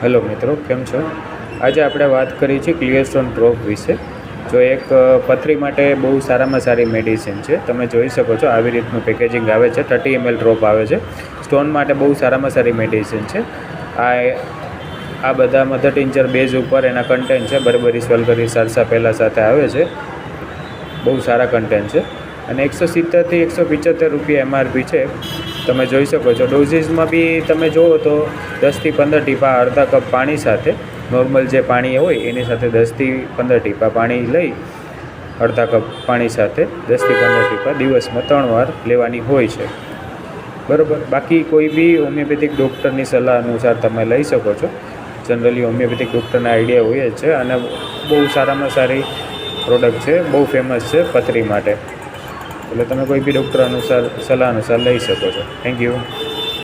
Hello મિત્રો, કેમ છો? આજે આપણે વાત કરી છે ક્લિયરસ્ટોન ડ્રોપ વિશે. જો એક પથરી માટે બહુ સારામાં સારી મેડિસિન છે. તમે જોઈ શકો છો આવી રીતનું પેકેજિંગ આવે છે, 30 ml ડ્રોપ આવે છે. સ્ટોન માટે બહુ સારામાં સારી મેડિસિન છે. આ બધા મધર ટિંચર બેઝ ઉપર એના કન્ટેન્ટ છે. બર્બરી વલ્ગરી સારસા પહેલાં સાથે આવે છે. બહુ સારા કન્ટેન્ટ છે અને 170 થી 175 રૂપિયા MRP છે. તમે જોઈ શકો છો. ડોઝીસમાં બી તમે જુઓ તો 10 થી 15 ટીપા અડધા કપ પાણી સાથે, નોર્મલ જે પાણી હોય એની સાથે 10 થી 15 ટીપા પાણી લઈ, અડધા કપ પાણી સાથે 10 થી 15 ટીપા દિવસમાં 3 વાર લેવાની હોય છે. બરાબર. બાકી કોઈ બી હોમિયોપેથિક ડૉક્ટરની સલાહ અનુસાર તમે લઈ શકો છો. જનરલી હોમિયોપેથિક ડૉક્ટરના આઈડિયા હોય જ છે અને બહુ સારામાં સારી પ્રોડક્ટ છે, બહુ ફેમસ છે પથરી માટે. એટલે તમે કોઈ બી ડૉક્ટર સલાહ અનુસાર લઈ શકો છો. Thank you.